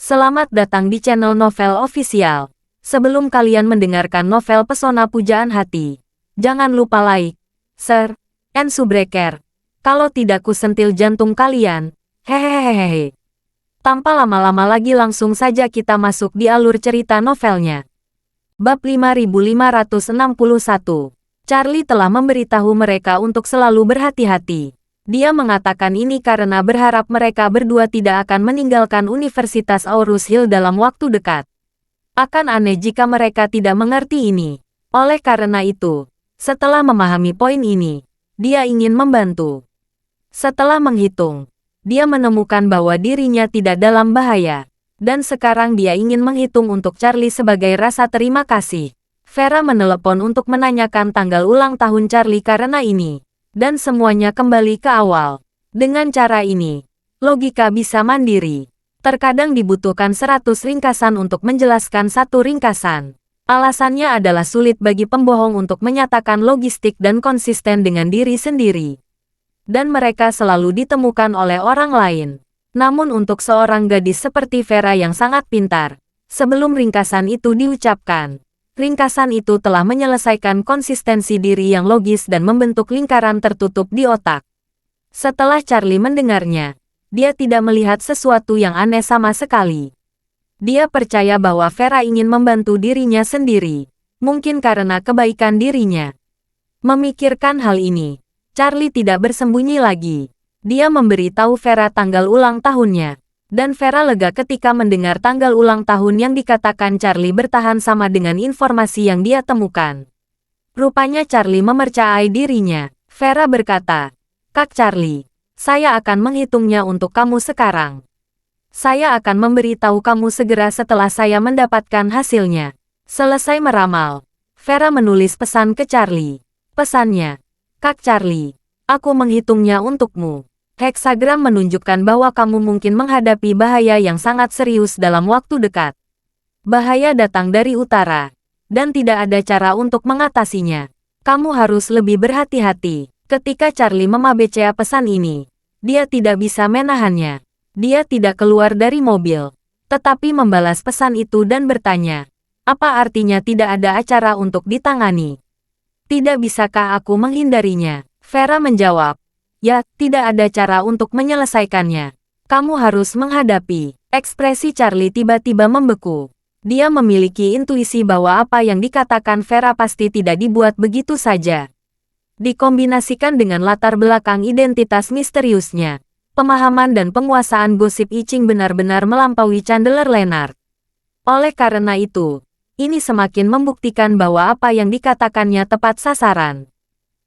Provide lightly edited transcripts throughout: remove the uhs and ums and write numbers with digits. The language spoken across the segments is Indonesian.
Selamat datang di channel Novel Official. Sebelum kalian mendengarkan novel Pesona Pujaan Hati, jangan lupa like, share, and subscribe. Kalau tidak ku sentil jantung kalian. Hehehehe. Tanpa lama-lama lagi langsung saja kita masuk di alur cerita novelnya. Bab 5561. Charlie telah memberitahu mereka untuk selalu berhati-hati. Dia mengatakan ini karena berharap mereka berdua tidak akan meninggalkan Universitas Aurus Hill dalam waktu dekat. Akan aneh jika mereka tidak mengerti ini. Oleh karena itu, setelah memahami poin ini, dia ingin membantu. Setelah menghitung, dia menemukan bahwa dirinya tidak dalam bahaya. Dan sekarang dia ingin menghitung untuk Charlie sebagai rasa terima kasih. Vera menelepon untuk menanyakan tanggal ulang tahun Charlie karena ini. Dan semuanya kembali ke awal. Dengan cara ini, logika bisa mandiri. Terkadang dibutuhkan 100 ringkasan untuk menjelaskan satu ringkasan. Alasannya adalah sulit bagi pembohong untuk menyatakan logistik dan konsisten dengan diri sendiri. Dan mereka selalu ditemukan oleh orang lain. Namun untuk seorang gadis seperti Vera yang sangat pintar, sebelum ringkasan itu diucapkan, ringkasan itu telah menyelesaikan konsistensi diri yang logis dan membentuk lingkaran tertutup di otak. Setelah Charlie mendengarnya, dia tidak melihat sesuatu yang aneh sama sekali. Dia percaya bahwa Vera ingin membantu dirinya sendiri, mungkin karena kebaikan dirinya. Memikirkan hal ini, Charlie tidak bersembunyi lagi. Dia memberitahu Vera tanggal ulang tahunnya. Dan Vera lega ketika mendengar tanggal ulang tahun yang dikatakan Charlie bertahan sama dengan informasi yang dia temukan. Rupanya Charlie memercayai dirinya. Vera berkata, "Kak Charlie, saya akan menghitungnya untuk kamu sekarang. Saya akan memberitahu kamu segera setelah saya mendapatkan hasilnya." Selesai meramal, Vera menulis pesan ke Charlie. Pesannya, "Kak Charlie, aku menghitungnya untukmu. Heksagram menunjukkan bahwa kamu mungkin menghadapi bahaya yang sangat serius dalam waktu dekat. Bahaya datang dari utara, dan tidak ada cara untuk mengatasinya. Kamu harus lebih berhati-hati." Ketika Charlie membaca pesan ini, dia tidak bisa menahannya. Dia tidak keluar dari mobil, tetapi membalas pesan itu dan bertanya, "Apa artinya tidak ada acara untuk ditangani? Tidak bisakah aku menghindarinya?" Vera menjawab, "Ya, tidak ada cara untuk menyelesaikannya. Kamu harus menghadapi." Ekspresi Charlie tiba-tiba membeku. Dia memiliki intuisi bahwa apa yang dikatakan Vera pasti tidak dibuat begitu saja. Dikombinasikan dengan latar belakang identitas misteriusnya, pemahaman dan penguasaan gosip I Ching benar-benar melampaui Chandler Lennart. Oleh karena itu, ini semakin membuktikan bahwa apa yang dikatakannya tepat sasaran.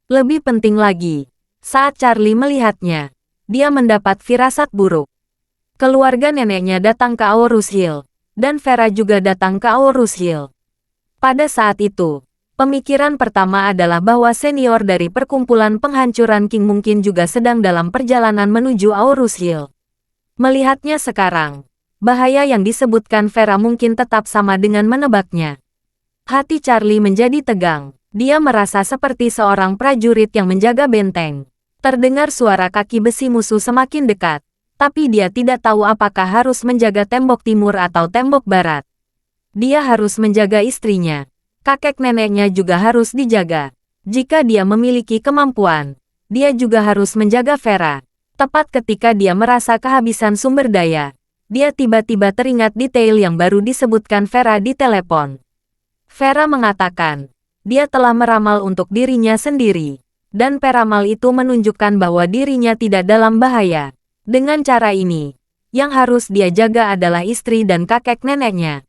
Lebih penting lagi, saat Charlie melihatnya, dia mendapat firasat buruk. Keluarga neneknya datang ke Aurus Hill, dan Vera juga datang ke Aurus Hill. Pada saat itu, pemikiran pertama adalah bahwa senior dari perkumpulan penghancuran King mungkin juga sedang dalam perjalanan menuju Aurus Hill. Melihatnya sekarang, bahaya yang disebutkan Vera mungkin tetap sama dengan menebaknya. Hati Charlie menjadi tegang. Dia merasa seperti seorang prajurit yang menjaga benteng. Terdengar suara kaki besi musuh semakin dekat, tapi dia tidak tahu apakah harus menjaga tembok timur atau tembok barat. Dia harus menjaga istrinya. Kakek neneknya juga harus dijaga. Jika dia memiliki kemampuan, dia juga harus menjaga Vera. Tepat ketika dia merasa kehabisan sumber daya, dia tiba-tiba teringat detail yang baru disebutkan Vera di telepon. Vera mengatakan, dia telah meramal untuk dirinya sendiri. Dan peramal itu menunjukkan bahwa dirinya tidak dalam bahaya. Dengan cara ini, yang harus dia jaga adalah istri dan kakek neneknya.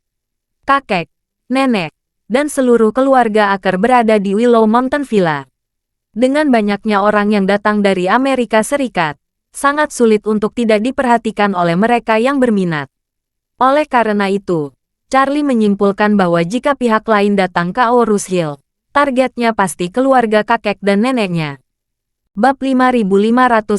Kakek, nenek, dan seluruh keluarga akar berada di Willow Mountain Villa. Dengan banyaknya orang yang datang dari Amerika Serikat, sangat sulit untuk tidak diperhatikan oleh mereka yang berminat. Oleh karena itu, Charlie menyimpulkan bahwa jika pihak lain datang ke Aurus Hill, targetnya pasti keluarga kakek dan neneknya. Bab 5562.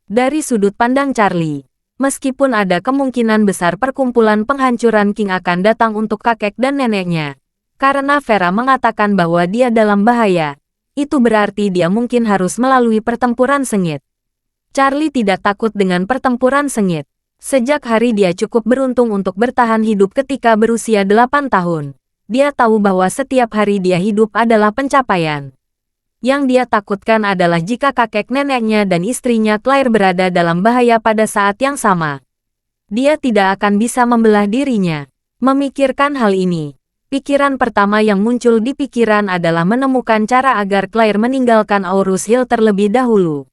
Dari sudut pandang Charlie, meskipun ada kemungkinan besar perkumpulan penghancuran King akan datang untuk kakek dan neneknya, karena Vera mengatakan bahwa dia dalam bahaya, itu berarti dia mungkin harus melalui pertempuran sengit. Charlie tidak takut dengan pertempuran sengit. Sejak hari dia cukup beruntung untuk bertahan hidup ketika berusia 8 tahun. Dia tahu bahwa setiap hari dia hidup adalah pencapaian. Yang dia takutkan adalah jika kakek neneknya dan istrinya Claire berada dalam bahaya pada saat yang sama. Dia tidak akan bisa membelah dirinya. Memikirkan hal ini, pikiran pertama yang muncul di pikiran adalah menemukan cara agar Claire meninggalkan Aurus Hill terlebih dahulu.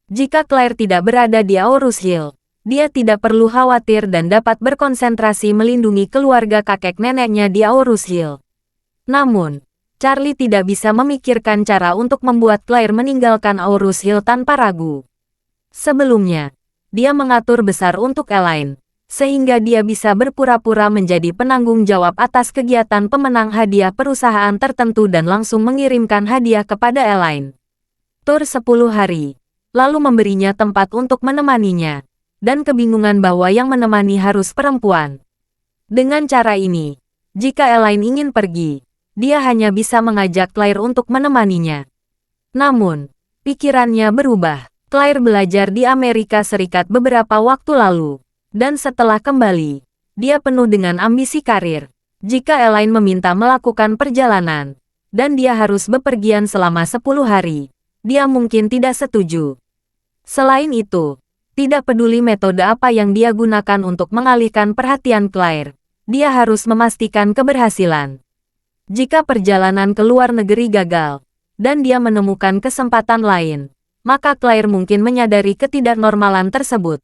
Jika Claire tidak berada di Aurus Hill, dia tidak perlu khawatir dan dapat berkonsentrasi melindungi keluarga kakek neneknya di Aurus Hill. Namun, Charlie tidak bisa memikirkan cara untuk membuat Claire meninggalkan Aurus Hill tanpa ragu. Sebelumnya, dia mengatur besar untuk Elaine, sehingga dia bisa berpura-pura menjadi penanggung jawab atas kegiatan pemenang hadiah perusahaan tertentu dan langsung mengirimkan hadiah kepada Elaine. Tur 10 hari, lalu memberinya tempat untuk menemaninya. Dan kebingungan bahwa yang menemani harus perempuan. Dengan cara ini, jika Elaine ingin pergi, dia hanya bisa mengajak Claire untuk menemaninya. Namun, pikirannya berubah. Claire belajar di Amerika Serikat beberapa waktu lalu. Dan setelah kembali, dia penuh dengan ambisi karir. Jika Elaine meminta melakukan perjalanan, dan dia harus bepergian selama 10 hari, dia mungkin tidak setuju. Selain itu, tidak peduli metode apa yang dia gunakan untuk mengalihkan perhatian Claire, dia harus memastikan keberhasilan. Jika perjalanan ke luar negeri gagal, dan dia menemukan kesempatan lain, maka Claire mungkin menyadari ketidaknormalan tersebut.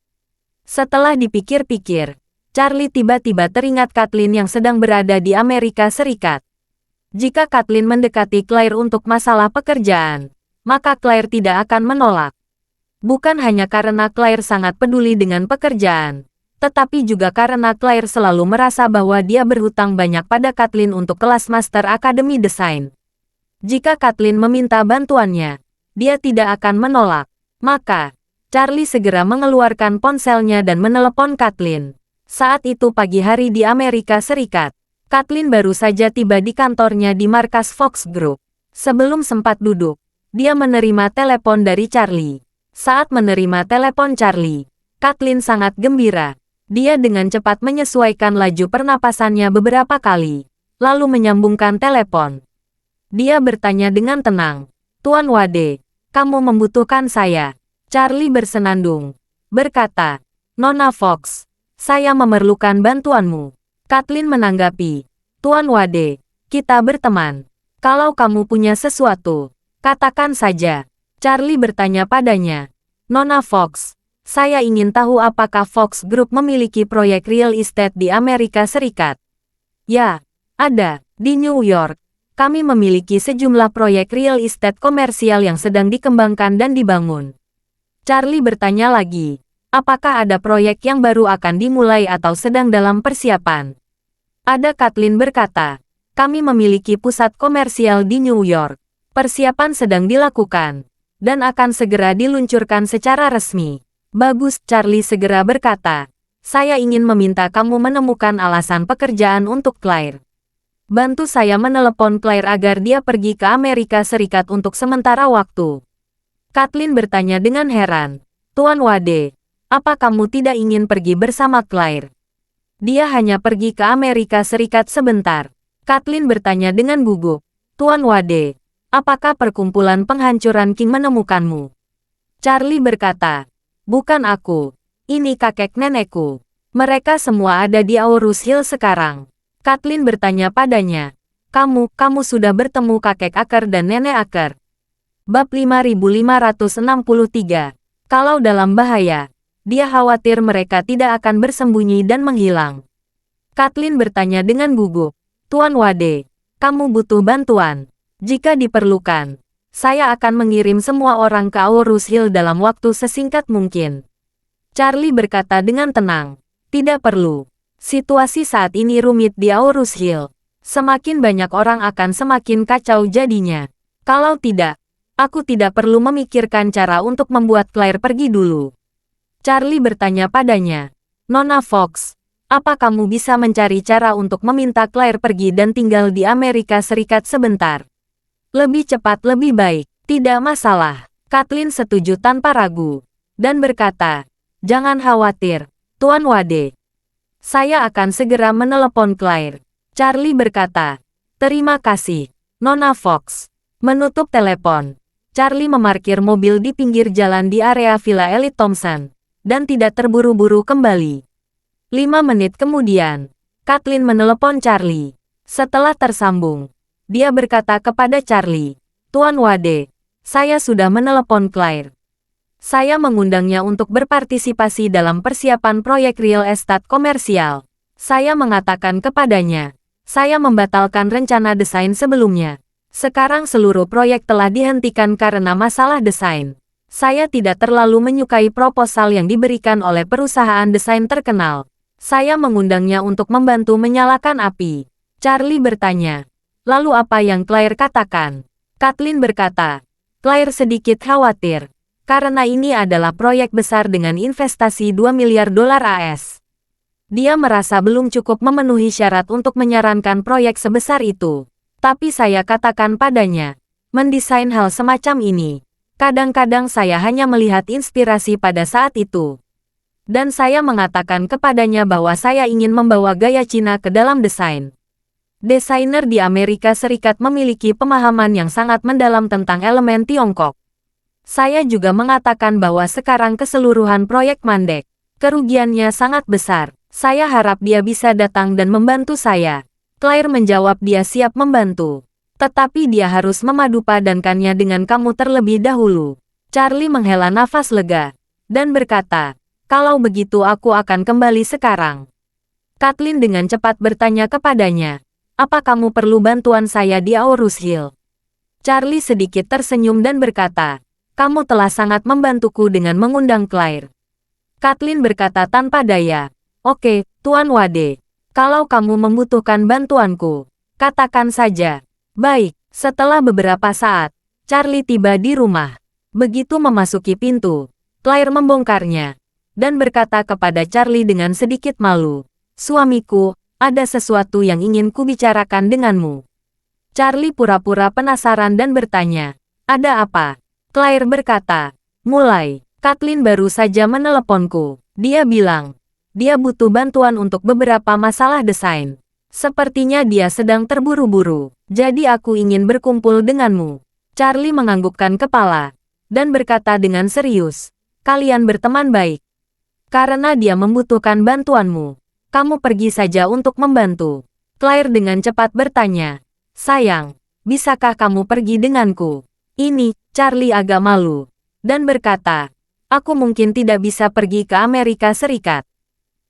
Setelah dipikir-pikir, Charlie tiba-tiba teringat Kathleen yang sedang berada di Amerika Serikat. Jika Kathleen mendekati Claire untuk masalah pekerjaan, maka Claire tidak akan menolak. Bukan hanya karena Claire sangat peduli dengan pekerjaan, tetapi juga karena Claire selalu merasa bahwa dia berhutang banyak pada Kathleen untuk kelas Master Akademi Desain. Jika Kathleen meminta bantuannya, dia tidak akan menolak. Maka, Charlie segera mengeluarkan ponselnya dan menelepon Kathleen. Saat itu pagi hari di Amerika Serikat, Kathleen baru saja tiba di kantornya di markas Fox Group. Sebelum sempat duduk, dia menerima telepon dari Charlie. Saat menerima telepon Charlie, Kathleen sangat gembira. Dia dengan cepat menyesuaikan laju pernapasannya beberapa kali, lalu menyambungkan telepon. Dia bertanya dengan tenang, "Tuan Wade, kamu membutuhkan saya?" Charlie bersenandung, berkata, "Nona Fox, saya memerlukan bantuanmu." Kathleen menanggapi, "Tuan Wade, kita berteman. Kalau kamu punya sesuatu, katakan saja." Charlie bertanya padanya, "Nona Fox, saya ingin tahu apakah Fox Group memiliki proyek real estate di Amerika Serikat?" "Ya, ada, di New York. Kami memiliki sejumlah proyek real estate komersial yang sedang dikembangkan dan dibangun." Charlie bertanya lagi, "Apakah ada proyek yang baru akan dimulai atau sedang dalam persiapan?" "Ada," Kathleen berkata. "Kami memiliki pusat komersial di New York. Persiapan sedang dilakukan dan akan segera diluncurkan secara resmi." "Bagus," Charlie segera berkata. "Saya ingin meminta kamu menemukan alasan pekerjaan untuk Claire. Bantu saya menelepon Claire agar dia pergi ke Amerika Serikat untuk sementara waktu." Kathleen bertanya dengan heran, "Tuan Wade, apa kamu tidak ingin pergi bersama Claire? Dia hanya pergi ke Amerika Serikat sebentar." Kathleen bertanya dengan gugup, "Tuan Wade, apakah perkumpulan penghancuran King menemukanmu?" Charlie berkata, "Bukan aku. Ini kakek nenekku. Mereka semua ada di Aurus Hill sekarang." Kathleen bertanya padanya, Kamu sudah bertemu kakek Aker dan nenek Aker?" Bab 5563. Kalau dalam bahaya, dia khawatir mereka tidak akan bersembunyi dan menghilang. Kathleen bertanya dengan gugup, "Tuan Wade, kamu butuh bantuan? Jika diperlukan, saya akan mengirim semua orang ke Aurus Hill dalam waktu sesingkat mungkin." Charlie berkata dengan tenang, "Tidak perlu. Situasi saat ini rumit di Aurus Hill. Semakin banyak orang akan semakin kacau jadinya. Kalau tidak, aku tidak perlu memikirkan cara untuk membuat Claire pergi dulu." Charlie bertanya padanya, "Nona Fox, apa kamu bisa mencari cara untuk meminta Claire pergi dan tinggal di Amerika Serikat sebentar? Lebih cepat lebih baik." "Tidak masalah." Kathleen setuju tanpa ragu, dan berkata, "Jangan khawatir, Tuan Wade. Saya akan segera menelepon Claire. Charlie berkata. Terima kasih, Nona Fox. Menutup telepon. Charlie memarkir mobil di pinggir jalan di area Villa Elite Thompson, dan tidak terburu-buru kembali. 5 menit kemudian, Kathleen menelepon Charlie. Setelah tersambung, dia berkata kepada Charlie, Tuan Wade, saya sudah menelepon Claire. Saya mengundangnya untuk berpartisipasi dalam persiapan proyek real estate komersial. Saya mengatakan kepadanya, saya membatalkan rencana desain sebelumnya. Sekarang seluruh proyek telah dihentikan karena masalah desain. Saya tidak terlalu menyukai proposal yang diberikan oleh perusahaan desain terkenal. Saya mengundangnya untuk membantu menyalakan api. Charlie bertanya, lalu apa yang Claire katakan? Kathleen berkata, Claire sedikit khawatir. Karena ini adalah proyek besar dengan investasi 2 miliar dolar AS. Dia merasa belum cukup memenuhi syarat untuk menyarankan proyek sebesar itu. Tapi saya katakan padanya, mendesain hal semacam ini. Kadang-kadang saya hanya melihat inspirasi pada saat itu. Dan saya mengatakan kepadanya bahwa saya ingin membawa gaya Cina ke dalam desain. Desainer di Amerika Serikat memiliki pemahaman yang sangat mendalam tentang elemen Tiongkok. Saya juga mengatakan bahwa sekarang keseluruhan proyek mandek. Kerugiannya sangat besar. Saya harap dia bisa datang dan membantu saya. Claire menjawab dia siap membantu. Tetapi dia harus memadupadankannya dengan kamu terlebih dahulu. Charlie menghela nafas lega. Dan berkata, kalau begitu aku akan kembali sekarang. Kathleen dengan cepat bertanya kepadanya, apa kamu perlu bantuan saya di Aurus Hill? Charlie sedikit tersenyum dan berkata, kamu telah sangat membantuku dengan mengundang Claire. Kathleen berkata tanpa daya. Oke, Tuan Wade. Kalau kamu membutuhkan bantuanku, katakan saja. Baik, setelah beberapa saat, Charlie tiba di rumah. Begitu memasuki pintu, Claire membongkarnya. Dan berkata kepada Charlie dengan sedikit malu. Suamiku, ada sesuatu yang ingin kubicarakan denganmu. Charlie pura-pura penasaran dan bertanya. Ada apa? Claire berkata, mulai, Kathleen baru saja meneleponku. Dia bilang, dia butuh bantuan untuk beberapa masalah desain. Sepertinya dia sedang terburu-buru, jadi aku ingin berkumpul denganmu. Charlie menganggukkan kepala, dan berkata dengan serius, kalian berteman baik. Karena dia membutuhkan bantuanmu, kamu pergi saja untuk membantu. Claire dengan cepat bertanya, sayang, bisakah kamu pergi denganku? Ini, Charlie agak malu, dan berkata, aku mungkin tidak bisa pergi ke Amerika Serikat.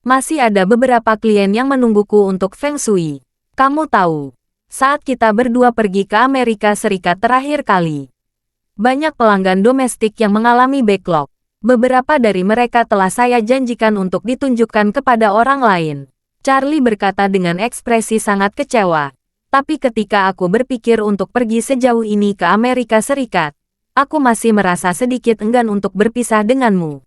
Masih ada beberapa klien yang menungguku untuk Feng Shui. Kamu tahu, saat kita berdua pergi ke Amerika Serikat terakhir kali, banyak pelanggan domestik yang mengalami backlog. Beberapa dari mereka telah saya janjikan untuk ditunjukkan kepada orang lain. Charlie berkata dengan ekspresi sangat kecewa. Tapi ketika aku berpikir untuk pergi sejauh ini ke Amerika Serikat, aku masih merasa sedikit enggan untuk berpisah denganmu.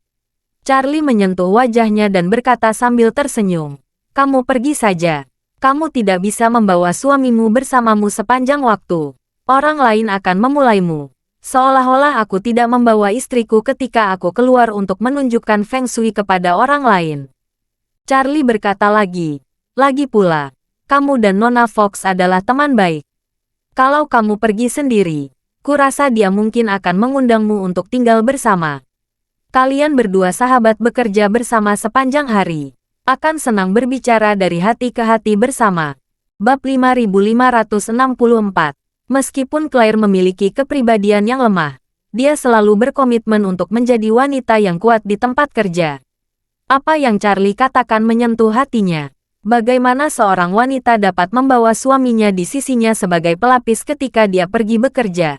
Charlie menyentuh wajahnya dan berkata sambil tersenyum, kamu pergi saja. Kamu tidak bisa membawa suamimu bersamamu sepanjang waktu. Orang lain akan memulaimu. Seolah-olah aku tidak membawa istriku ketika aku keluar untuk menunjukkan Feng Shui kepada orang lain. Charlie berkata lagi pula, kamu dan Nona Fox adalah teman baik. Kalau kamu pergi sendiri, kurasa dia mungkin akan mengundangmu untuk tinggal bersama. Kalian berdua sahabat bekerja bersama sepanjang hari. Akan senang berbicara dari hati ke hati bersama. Bab 5564. Meskipun Claire memiliki kepribadian yang lemah, dia selalu berkomitmen untuk menjadi wanita yang kuat di tempat kerja. Apa yang Charlie katakan menyentuh hatinya. Bagaimana seorang wanita dapat membawa suaminya di sisinya sebagai pelapis ketika dia pergi bekerja.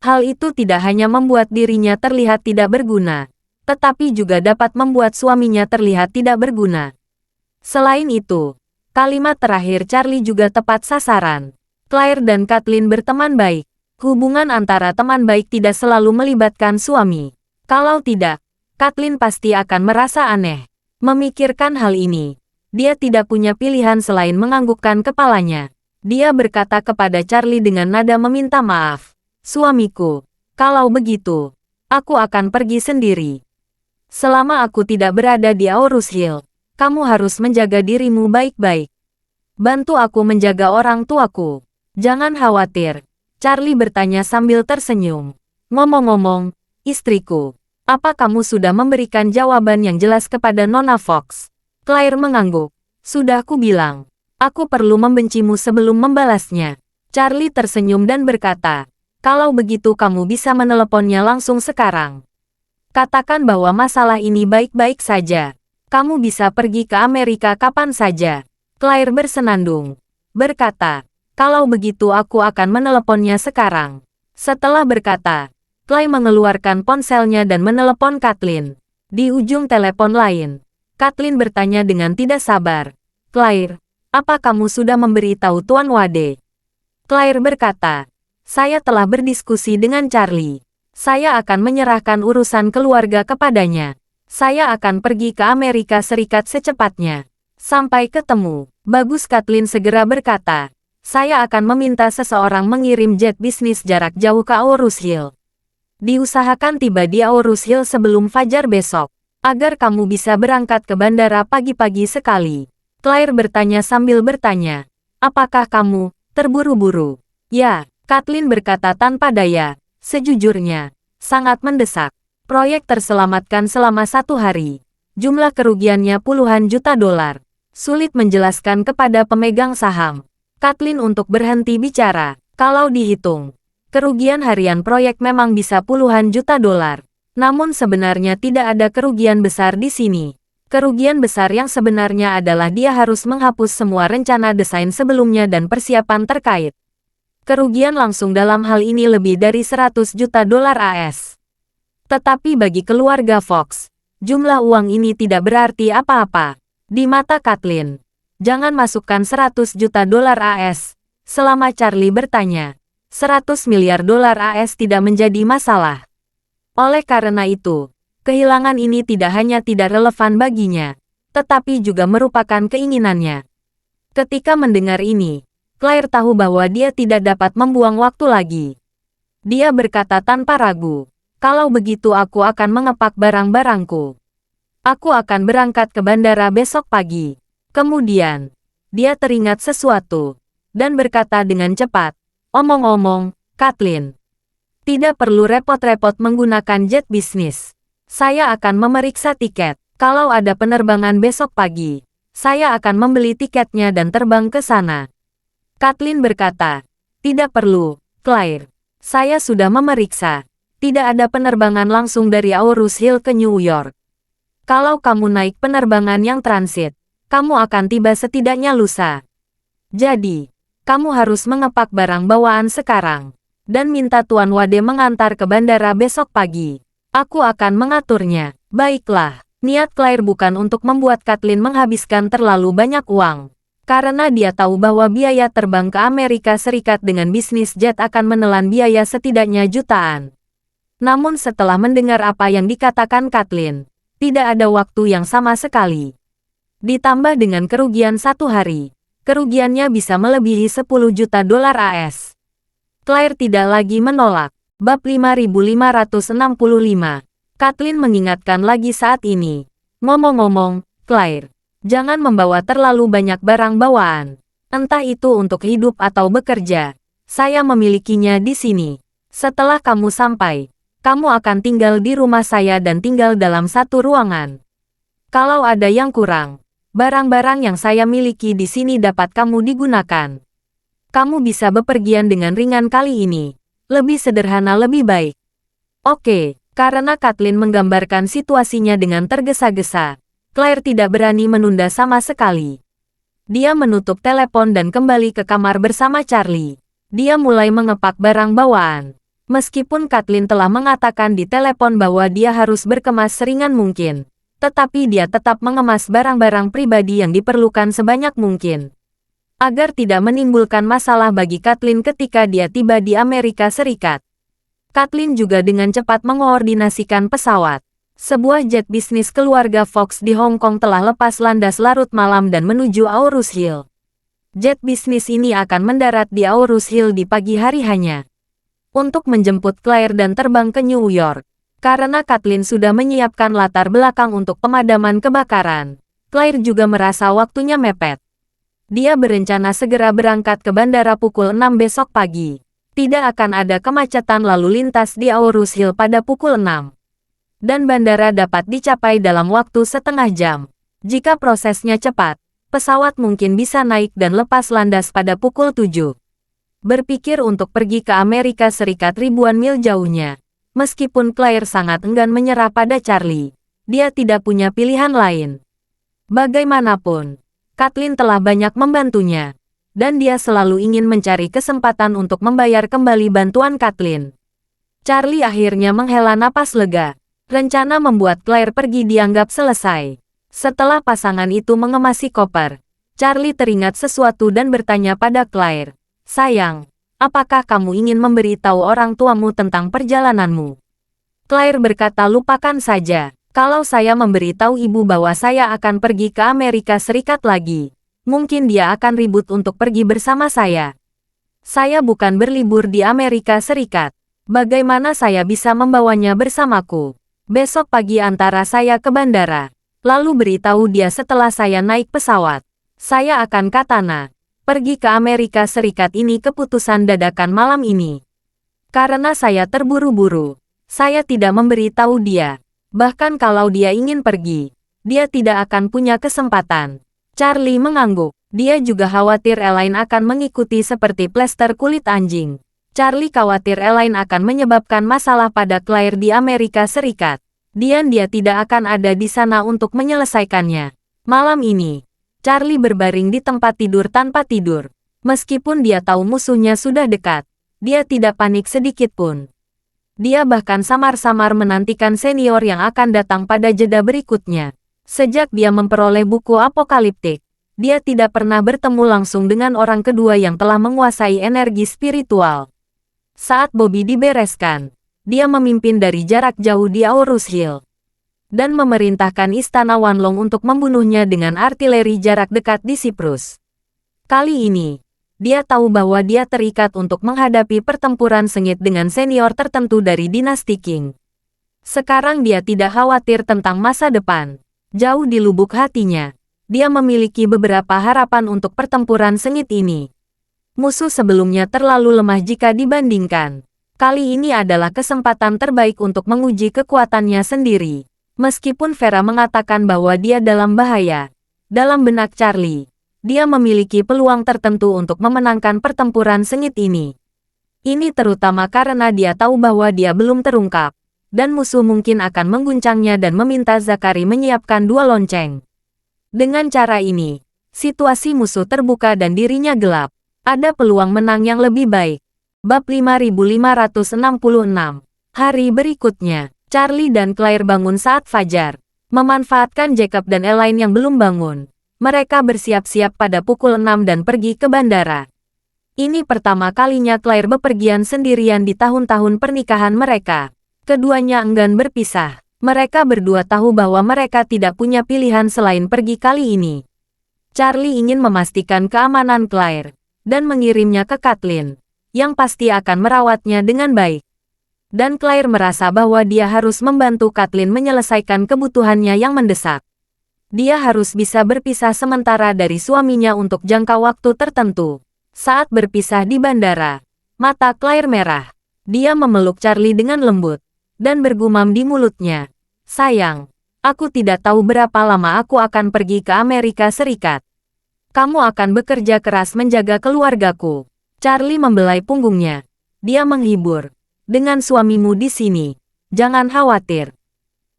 Hal itu tidak hanya membuat dirinya terlihat tidak berguna, tetapi juga dapat membuat suaminya terlihat tidak berguna. Selain itu, kalimat terakhir Charlie juga tepat sasaran. Claire dan Kathleen berteman baik. Hubungan antara teman baik tidak selalu melibatkan suami. Kalau tidak, Kathleen pasti akan merasa aneh. Memikirkan hal ini, dia tidak punya pilihan selain menganggukkan kepalanya. Dia berkata kepada Charlie dengan nada meminta maaf. Suamiku, kalau begitu, aku akan pergi sendiri. Selama aku tidak berada di Aurus Hill, Kamu harus menjaga dirimu baik-baik. Bantu aku menjaga orang tuaku. Jangan khawatir. Charlie bertanya sambil tersenyum. Ngomong-ngomong, istriku, apa kamu sudah memberikan jawaban yang jelas kepada Nona Fox? Claire mengangguk. Sudah ku bilang. Aku perlu membencimu sebelum membalasnya. Charlie tersenyum dan berkata, kalau begitu kamu bisa meneleponnya langsung sekarang. Katakan bahwa masalah ini baik-baik saja. Kamu bisa pergi ke Amerika kapan saja. Claire bersenandung. Berkata, kalau begitu aku akan meneleponnya sekarang. Setelah berkata, Claire mengeluarkan ponselnya dan menelepon Kathleen. Di ujung telepon lain, Kathleen bertanya dengan tidak sabar. Claire, apa kamu sudah memberitahu Tuan Wade? Claire berkata, saya telah berdiskusi dengan Charlie. Saya akan menyerahkan urusan keluarga kepadanya. Saya akan pergi ke Amerika Serikat secepatnya. Sampai ketemu. Bagus, Kathleen segera berkata. Saya akan meminta seseorang mengirim jet bisnis jarak jauh ke Aurus Hill. Diusahakan tiba di Aurus Hill sebelum fajar besok. Agar kamu bisa berangkat ke bandara pagi-pagi sekali. Claire bertanya sambil bertanya. Apakah kamu terburu-buru? Ya, Kathleen berkata tanpa daya. Sejujurnya, sangat mendesak. Proyek terselamatkan selama 1 hari. Jumlah kerugiannya puluhan juta dolar. Sulit menjelaskan kepada pemegang saham. Kathleen untuk berhenti bicara. Kalau dihitung, kerugian harian proyek memang bisa puluhan juta dolar. Namun sebenarnya tidak ada kerugian besar di sini. Kerugian besar yang sebenarnya adalah dia harus menghapus semua rencana desain sebelumnya dan persiapan terkait. Kerugian langsung dalam hal ini lebih dari 100 juta dolar AS. Tetapi bagi keluarga Fox, jumlah uang ini tidak berarti apa-apa. Di mata Kathleen, jangan masukkan 100 juta dolar AS. Selama Charlie bertanya, 100 miliar dolar AS tidak menjadi masalah. Oleh karena itu, kehilangan ini tidak hanya tidak relevan baginya, tetapi juga merupakan keinginannya. Ketika mendengar ini, Claire tahu bahwa dia tidak dapat membuang waktu lagi. Dia berkata tanpa ragu, kalau begitu aku akan mengepak barang-barangku. Aku akan berangkat ke bandara besok pagi. Kemudian, dia teringat sesuatu, dan berkata dengan cepat, omong-omong, Kathleen, tidak perlu repot-repot menggunakan jet bisnis. Saya akan memeriksa tiket. Kalau ada penerbangan besok pagi, saya akan membeli tiketnya dan terbang ke sana. Kathleen berkata, tidak perlu, Claire. Saya sudah memeriksa. Tidak ada penerbangan langsung dari Aurus Hill ke New York. Kalau kamu naik penerbangan yang transit, kamu akan tiba setidaknya lusa. Jadi, kamu harus mengepak barang bawaan sekarang. Dan minta Tuan Wade mengantar ke bandara besok pagi. Aku akan mengaturnya. Baiklah, niat Claire bukan untuk membuat Kathleen menghabiskan terlalu banyak uang. Karena dia tahu bahwa biaya terbang ke Amerika Serikat dengan bisnis jet akan menelan biaya setidaknya jutaan. Namun setelah mendengar apa yang dikatakan Kathleen, tidak ada waktu yang sama sekali. Ditambah dengan kerugian 1 hari, kerugiannya bisa melebihi 10 juta dolar AS. Claire tidak lagi menolak. Bab 5565. Kathleen mengingatkan lagi saat ini. Ngomong-ngomong, Claire, jangan membawa terlalu banyak barang bawaan. Entah itu untuk hidup atau bekerja. Saya memilikinya di sini. Setelah kamu sampai, kamu akan tinggal di rumah saya dan tinggal dalam 1 ruangan. Kalau ada yang kurang, barang-barang yang saya miliki di sini dapat kamu digunakan. Kamu bisa bepergian dengan ringan kali ini. Lebih sederhana lebih baik. Oke, karena Kathleen menggambarkan situasinya dengan tergesa-gesa, Claire tidak berani menunda sama sekali. Dia menutup telepon dan kembali ke kamar bersama Charlie. Dia mulai mengepak barang bawaan. Meskipun Kathleen telah mengatakan di telepon bahwa dia harus berkemas seringan mungkin, tetapi dia tetap mengemas barang-barang pribadi yang diperlukan sebanyak mungkin. Agar tidak menimbulkan masalah bagi Kathleen ketika dia tiba di Amerika Serikat. Kathleen juga dengan cepat mengoordinasikan pesawat. Sebuah jet bisnis keluarga Fox di Hong Kong telah lepas landas larut malam dan menuju Aurus Hill. Jet bisnis ini akan mendarat di Aurus Hill di pagi hari hanya untuk menjemput Claire dan terbang ke New York. Karena Kathleen sudah menyiapkan latar belakang untuk pemadaman kebakaran, Claire juga merasa waktunya mepet. Dia berencana segera berangkat ke bandara pukul 6 besok pagi. Tidak akan ada kemacetan lalu lintas di Aorus Hill pada pukul 6. Dan bandara dapat dicapai dalam waktu setengah jam. Jika prosesnya cepat, pesawat mungkin bisa naik dan lepas landas pada pukul 7. Berpikir untuk pergi ke Amerika Serikat ribuan mil jauhnya. Meskipun Claire sangat enggan menyerah pada Charlie, dia tidak punya pilihan lain. Bagaimanapun, Kathleen telah banyak membantunya, dan dia selalu ingin mencari kesempatan untuk membayar kembali bantuan Kathleen. Charlie akhirnya menghela napas lega. Rencana membuat Claire pergi dianggap selesai. Setelah pasangan itu mengemasi koper, Charlie teringat sesuatu dan bertanya pada Claire, "Sayang, apakah kamu ingin memberitahu orang tuamu tentang perjalananmu?" Claire berkata, "Lupakan saja. Kalau saya memberitahu ibu bahwa saya akan pergi ke Amerika Serikat lagi, mungkin dia akan ribut untuk pergi bersama saya. Saya bukan berlibur di Amerika Serikat. Bagaimana saya bisa membawanya bersamaku? Besok pagi antara saya ke bandara. Lalu beritahu dia setelah saya naik pesawat. Saya akan katana. Pergi ke Amerika Serikat ini keputusan dadakan malam ini. Karena saya terburu-buru, saya tidak memberitahu dia. Bahkan kalau dia ingin pergi, dia tidak akan punya kesempatan." Charlie mengangguk. Dia juga khawatir Elaine akan mengikuti seperti plester kulit anjing. Charlie khawatir Elaine akan menyebabkan masalah pada Claire di Amerika Serikat. Dia tidak akan ada di sana untuk menyelesaikannya. Malam ini, Charlie berbaring di tempat tidur tanpa tidur. Meskipun dia tahu musuhnya sudah dekat, dia tidak panik sedikit pun. Dia bahkan samar-samar menantikan senior yang akan datang pada jeda berikutnya. Sejak dia memperoleh buku apokaliptik, dia tidak pernah bertemu langsung dengan orang kedua yang telah menguasai energi spiritual. Saat Bobby dibereskan, dia memimpin dari jarak jauh di Aorus Hill dan memerintahkan Istana Wanlong untuk membunuhnya dengan artileri jarak dekat di Siprus. Kali ini, dia tahu bahwa dia terikat untuk menghadapi pertempuran sengit dengan senior tertentu dari dinasti Qing. Sekarang dia tidak khawatir tentang masa depan. Jauh di lubuk hatinya, dia memiliki beberapa harapan untuk pertempuran sengit ini. Musuh sebelumnya terlalu lemah jika dibandingkan. Kali ini adalah kesempatan terbaik untuk menguji kekuatannya sendiri. Meskipun Vera mengatakan bahwa dia dalam bahaya, dalam benak Charlie, dia memiliki peluang tertentu untuk memenangkan pertempuran sengit ini. Ini terutama karena dia tahu bahwa dia belum terungkap, dan musuh mungkin akan mengguncangnya dan meminta Zachary menyiapkan 2 lonceng. Dengan cara ini, situasi musuh terbuka dan dirinya gelap. Ada peluang menang yang lebih baik. Bab 5566. Hari berikutnya, Charlie dan Claire bangun saat fajar. Memanfaatkan Jacob dan Elaine yang belum bangun, mereka bersiap-siap pada pukul 6 dan pergi ke bandara. Ini pertama kalinya Claire bepergian sendirian di tahun-tahun pernikahan mereka. Keduanya enggan berpisah. Mereka berdua tahu bahwa mereka tidak punya pilihan selain pergi kali ini. Charlie ingin memastikan keamanan Claire dan mengirimnya ke Kathleen, yang pasti akan merawatnya dengan baik. Dan Claire merasa bahwa dia harus membantu Kathleen menyelesaikan kebutuhannya yang mendesak. Dia harus bisa berpisah sementara dari suaminya untuk jangka waktu tertentu. Saat berpisah di bandara, mata Claire merah. Dia memeluk Charlie dengan lembut dan bergumam di mulutnya, "Sayang, aku tidak tahu berapa lama aku akan pergi ke Amerika Serikat. Kamu akan bekerja keras menjaga keluargaku." Charlie membelai punggungnya. Dia menghibur, "Dengan suamimu di sini, jangan khawatir.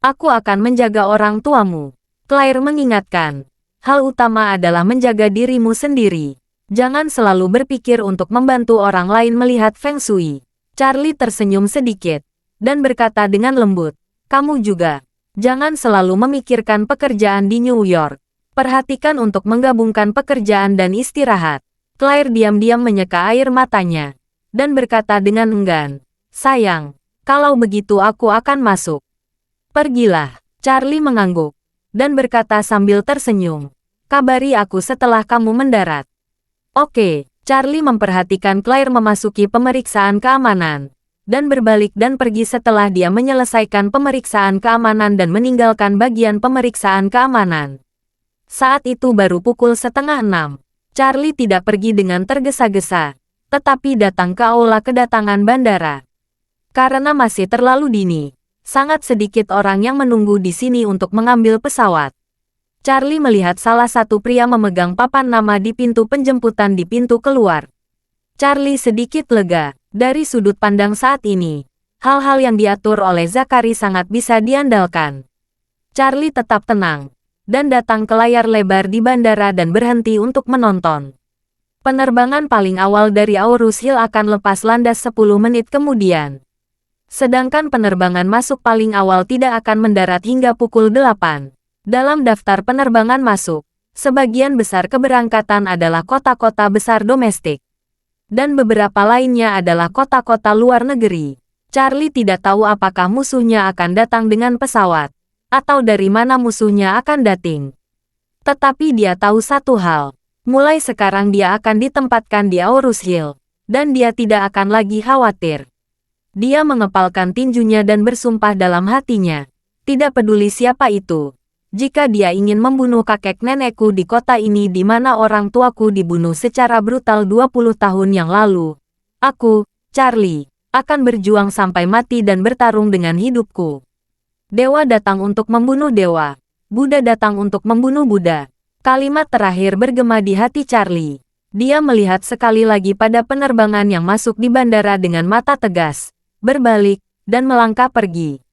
Aku akan menjaga orang tuamu." Claire mengingatkan, "Hal utama adalah menjaga dirimu sendiri. Jangan selalu berpikir untuk membantu orang lain melihat Feng Shui." Charlie tersenyum sedikit dan berkata dengan lembut, "Kamu juga. Jangan selalu memikirkan pekerjaan di New York. Perhatikan untuk menggabungkan pekerjaan dan istirahat." Claire diam-diam menyeka air matanya dan berkata dengan enggan, "Sayang, kalau begitu aku akan masuk." "Pergilah." Charlie mengangguk dan berkata sambil tersenyum, "Kabari aku setelah kamu mendarat." "Oke." Charlie memperhatikan Claire memasuki pemeriksaan keamanan dan berbalik dan pergi setelah dia menyelesaikan pemeriksaan keamanan dan meninggalkan bagian pemeriksaan keamanan. Saat itu baru pukul 5:30. Charlie tidak pergi dengan tergesa-gesa, tetapi datang ke aula kedatangan bandara. Karena masih terlalu dini, sangat sedikit orang yang menunggu di sini untuk mengambil pesawat. Charlie melihat salah satu pria memegang papan nama di pintu penjemputan di pintu keluar. Charlie sedikit lega. Dari sudut pandang saat ini, hal-hal yang diatur oleh Zachary sangat bisa diandalkan. Charlie tetap tenang dan datang ke layar lebar di bandara dan berhenti untuk menonton. Penerbangan paling awal dari Aurus Hill akan lepas landas 10 menit kemudian. Sedangkan penerbangan masuk paling awal tidak akan mendarat hingga pukul 8. Dalam daftar penerbangan masuk, sebagian besar keberangkatan adalah kota-kota besar domestik. Dan beberapa lainnya adalah kota-kota luar negeri. Charlie tidak tahu apakah musuhnya akan datang dengan pesawat, atau dari mana musuhnya akan datang. Tetapi dia tahu satu hal, mulai sekarang dia akan ditempatkan di Aurus Hill, dan dia tidak akan lagi khawatir. Dia mengepalkan tinjunya dan bersumpah dalam hatinya, tidak peduli siapa itu. Jika dia ingin membunuh kakek nenekku di kota ini di mana orang tuaku dibunuh secara brutal 20 tahun yang lalu, aku, Charlie, akan berjuang sampai mati dan bertarung dengan hidupku. Dewa datang untuk membunuh dewa. Buddha datang untuk membunuh Buddha. Kalimat terakhir bergema di hati Charlie. Dia melihat sekali lagi pada penerbangan yang masuk di bandara dengan mata tegas, berbalik, dan melangkah pergi.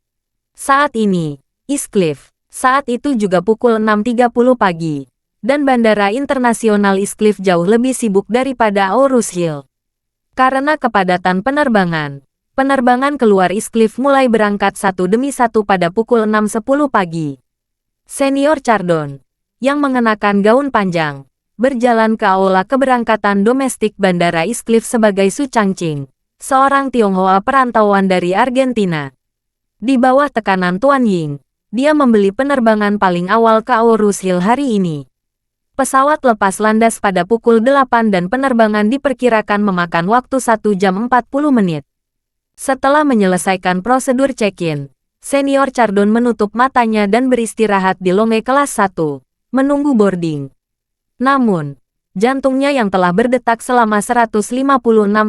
Saat ini, East Cliff. Saat itu juga pukul 6.30 pagi. Dan Bandara Internasional East Cliff jauh lebih sibuk daripada Aurus Hill. Karena kepadatan penerbangan, penerbangan keluar East Cliff mulai berangkat satu demi satu pada pukul 6.10 pagi. Senior Chardon, yang mengenakan gaun panjang, berjalan ke aula keberangkatan domestik Bandara East Cliff sebagai Su Changqing, seorang Tionghoa perantauan dari Argentina. Di bawah tekanan Tuan Ying, dia membeli penerbangan paling awal ke Aurus Hill hari ini. Pesawat lepas landas pada pukul 8 dan penerbangan diperkirakan memakan waktu 1 jam 40 menit. Setelah menyelesaikan prosedur check-in, Senior Chardon menutup matanya dan beristirahat di longe kelas 1, menunggu boarding. Namun, jantungnya yang telah berdetak selama 156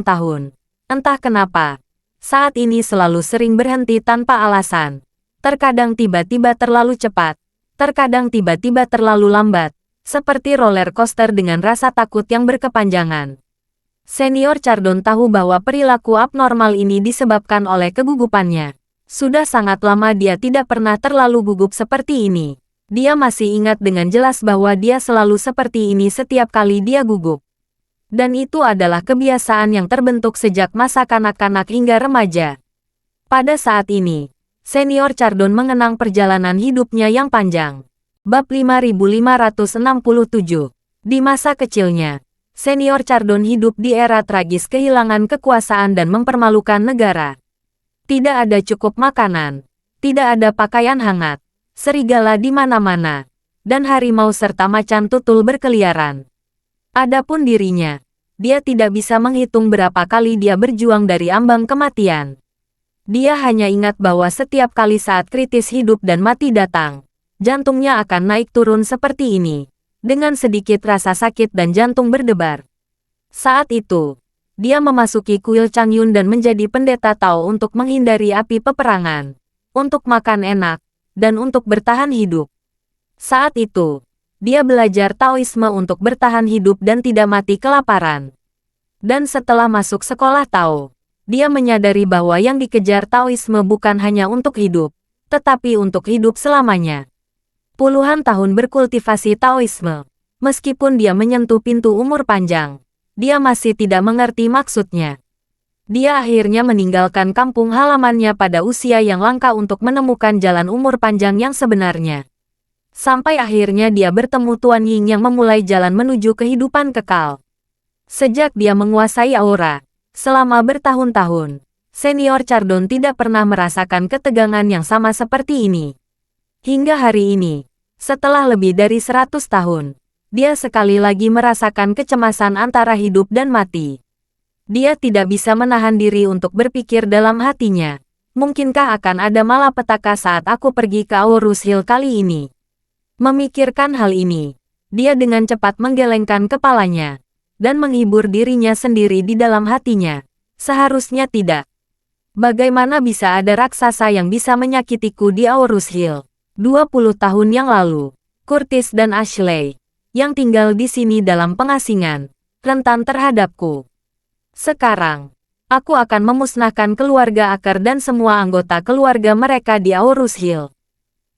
tahun, entah kenapa, saat ini selalu sering berhenti tanpa alasan. Terkadang tiba-tiba terlalu cepat, terkadang tiba-tiba terlalu lambat, seperti roller coaster dengan rasa takut yang berkepanjangan. Senior Chardon tahu bahwa perilaku abnormal ini disebabkan oleh kegugupannya. Sudah sangat lama dia tidak pernah terlalu gugup seperti ini. Dia masih ingat dengan jelas bahwa dia selalu seperti ini setiap kali dia gugup. Dan itu adalah kebiasaan yang terbentuk sejak masa kanak-kanak hingga remaja. Pada saat ini, Senior Chardon mengenang perjalanan hidupnya yang panjang. Bab 5567. Di masa kecilnya, Senior Chardon hidup di era tragis kehilangan kekuasaan dan mempermalukan negara. Tidak ada cukup makanan, tidak ada pakaian hangat, serigala di mana-mana, dan harimau serta macan tutul berkeliaran. Adapun dirinya, dia tidak bisa menghitung berapa kali dia berjuang dari ambang kematian. Dia hanya ingat bahwa setiap kali saat kritis hidup dan mati datang, jantungnya akan naik turun seperti ini, dengan sedikit rasa sakit dan jantung berdebar. Saat itu, dia memasuki kuil Changyun dan menjadi pendeta Tao untuk menghindari api peperangan, untuk makan enak, dan untuk bertahan hidup. Saat itu, dia belajar Taoisme untuk bertahan hidup dan tidak mati kelaparan. Dan setelah masuk sekolah Tao, dia menyadari bahwa yang dikejar Taoisme bukan hanya untuk hidup, tetapi untuk hidup selamanya. Puluhan tahun berkultivasi Taoisme, meskipun dia menyentuh pintu umur panjang, dia masih tidak mengerti maksudnya. Dia akhirnya meninggalkan kampung halamannya pada usia yang langka untuk menemukan jalan umur panjang yang sebenarnya. Sampai akhirnya dia bertemu Tuan Ying yang memulai jalan menuju kehidupan kekal. Sejak dia menguasai aura, selama bertahun-tahun, Senior Chardon tidak pernah merasakan ketegangan yang sama seperti ini. Hingga hari ini, setelah lebih dari 100 tahun, dia sekali lagi merasakan kecemasan antara hidup dan mati. Dia tidak bisa menahan diri untuk berpikir dalam hatinya, mungkinkah akan ada malapetaka saat aku pergi ke Aurus Hill kali ini? Memikirkan hal ini, Dia dengan cepat menggelengkan kepalanya dan menghibur dirinya sendiri di dalam hatinya. Seharusnya tidak. Bagaimana bisa ada raksasa yang bisa menyakitiku di Aurus Hill? 20 tahun yang lalu, Curtis dan Ashley, yang tinggal di sini dalam pengasingan, rentan terhadapku. Sekarang, aku akan memusnahkan keluarga Aker dan semua anggota keluarga mereka di Aurus Hill.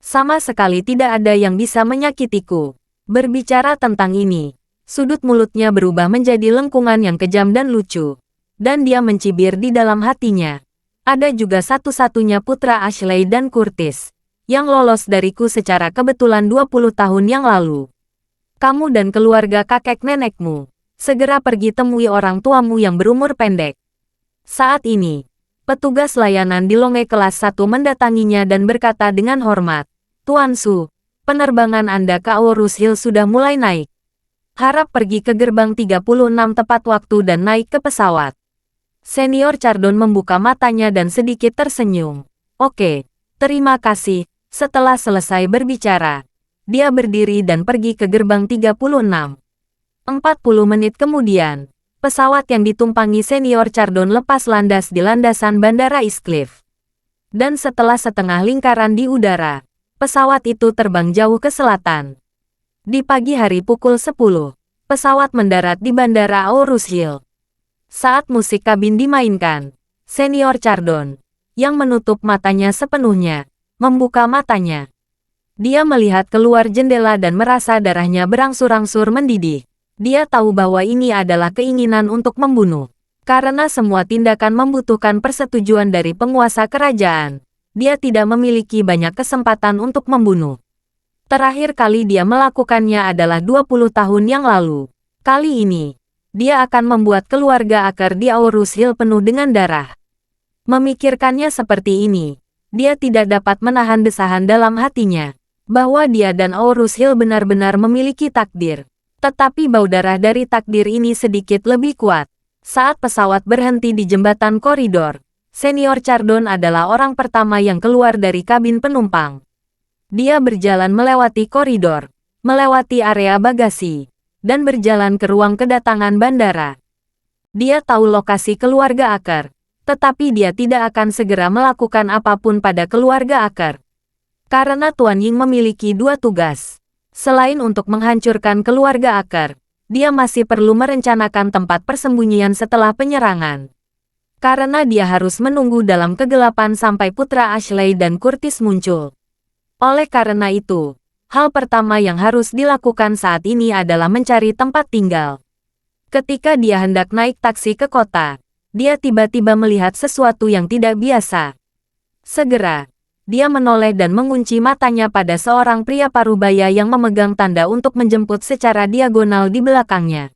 Sama sekali tidak ada yang bisa menyakitiku. Berbicara tentang ini, sudut mulutnya berubah menjadi lengkungan yang kejam dan lucu. Dan dia mencibir di dalam hatinya. Ada juga satu-satunya putra Ashley dan Curtis, yang lolos dariku secara kebetulan 20 tahun yang lalu. Kamu dan keluarga kakek nenekmu, segera pergi temui orang tuamu yang berumur pendek. Saat ini, petugas layanan di Longe kelas 1 mendatanginya dan berkata dengan hormat, Tuan Su, penerbangan Anda ke Aurus Hill sudah mulai naik. Harap pergi ke gerbang 36 tepat waktu dan naik ke pesawat. Senior Chardon membuka matanya dan sedikit tersenyum. Oke, terima kasih. Setelah selesai berbicara, dia berdiri dan pergi ke gerbang 36. 40 menit kemudian, pesawat yang ditumpangi Senior Chardon lepas landas di landasan Bandara East Cliff. Dan setelah setengah lingkaran di udara, pesawat itu terbang jauh ke selatan. Di pagi hari pukul 10, pesawat mendarat di Bandara Aurus Hill. Saat musik kabin dimainkan, Senior Chardon, yang menutup matanya sepenuhnya, membuka matanya. Dia melihat keluar jendela dan merasa darahnya berangsur-angsur mendidih. Dia tahu bahwa ini adalah keinginan untuk membunuh. Karena semua tindakan membutuhkan persetujuan dari penguasa kerajaan, dia tidak memiliki banyak kesempatan untuk membunuh. Terakhir kali dia melakukannya adalah 20 tahun yang lalu. Kali ini, dia akan membuat keluarga Aker di Aurus Hill penuh dengan darah. Memikirkannya seperti ini, dia tidak dapat menahan desahan dalam hatinya, bahwa dia dan Aurus Hill benar-benar memiliki takdir. Tetapi bau darah dari takdir ini sedikit lebih kuat. Saat pesawat berhenti di jembatan koridor, Senior Chardon adalah orang pertama yang keluar dari kabin penumpang. Dia berjalan melewati koridor, melewati area bagasi, dan berjalan ke ruang kedatangan bandara. Dia tahu lokasi keluarga Aker, tetapi dia tidak akan segera melakukan apapun pada keluarga Aker. Karena Tuan Ying memiliki dua tugas. Selain untuk menghancurkan keluarga Aker, dia masih perlu merencanakan tempat persembunyian setelah penyerangan. Karena dia harus menunggu dalam kegelapan sampai putra Ashley dan Curtis muncul. Oleh karena itu, hal pertama yang harus dilakukan saat ini adalah mencari tempat tinggal. Ketika dia hendak naik taksi ke kota, dia tiba-tiba melihat sesuatu yang tidak biasa. Segera, dia menoleh dan mengunci matanya pada seorang pria parubaya yang memegang tanda untuk menjemput secara diagonal di belakangnya.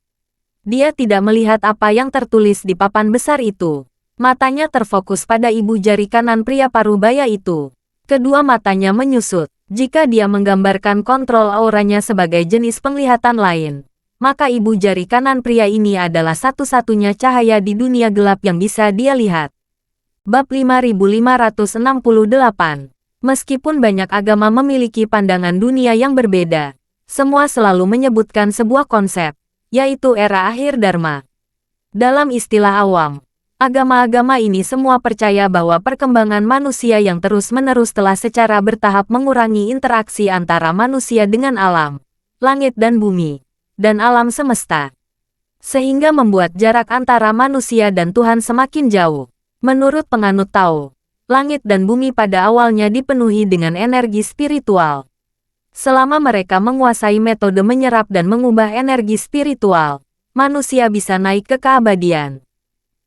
Dia tidak melihat apa yang tertulis di papan besar itu. Matanya terfokus pada ibu jari kanan pria parubaya itu. Kedua matanya menyusut. Jika dia menggambarkan kontrol auranya sebagai jenis penglihatan lain, maka ibu jari kanan pria ini adalah satu-satunya cahaya di dunia gelap yang bisa dia lihat. Bab 5568. Meskipun banyak agama memiliki pandangan dunia yang berbeda, semua selalu menyebutkan sebuah konsep, yaitu era akhir Dharma. Dalam istilah awam, agama-agama ini semua percaya bahwa perkembangan manusia yang terus-menerus telah secara bertahap mengurangi interaksi antara manusia dengan alam, langit dan bumi, dan alam semesta. Sehingga membuat jarak antara manusia dan Tuhan semakin jauh. Menurut penganut Tao, langit dan bumi pada awalnya dipenuhi dengan energi spiritual. Selama mereka menguasai metode menyerap dan mengubah energi spiritual, manusia bisa naik ke keabadian.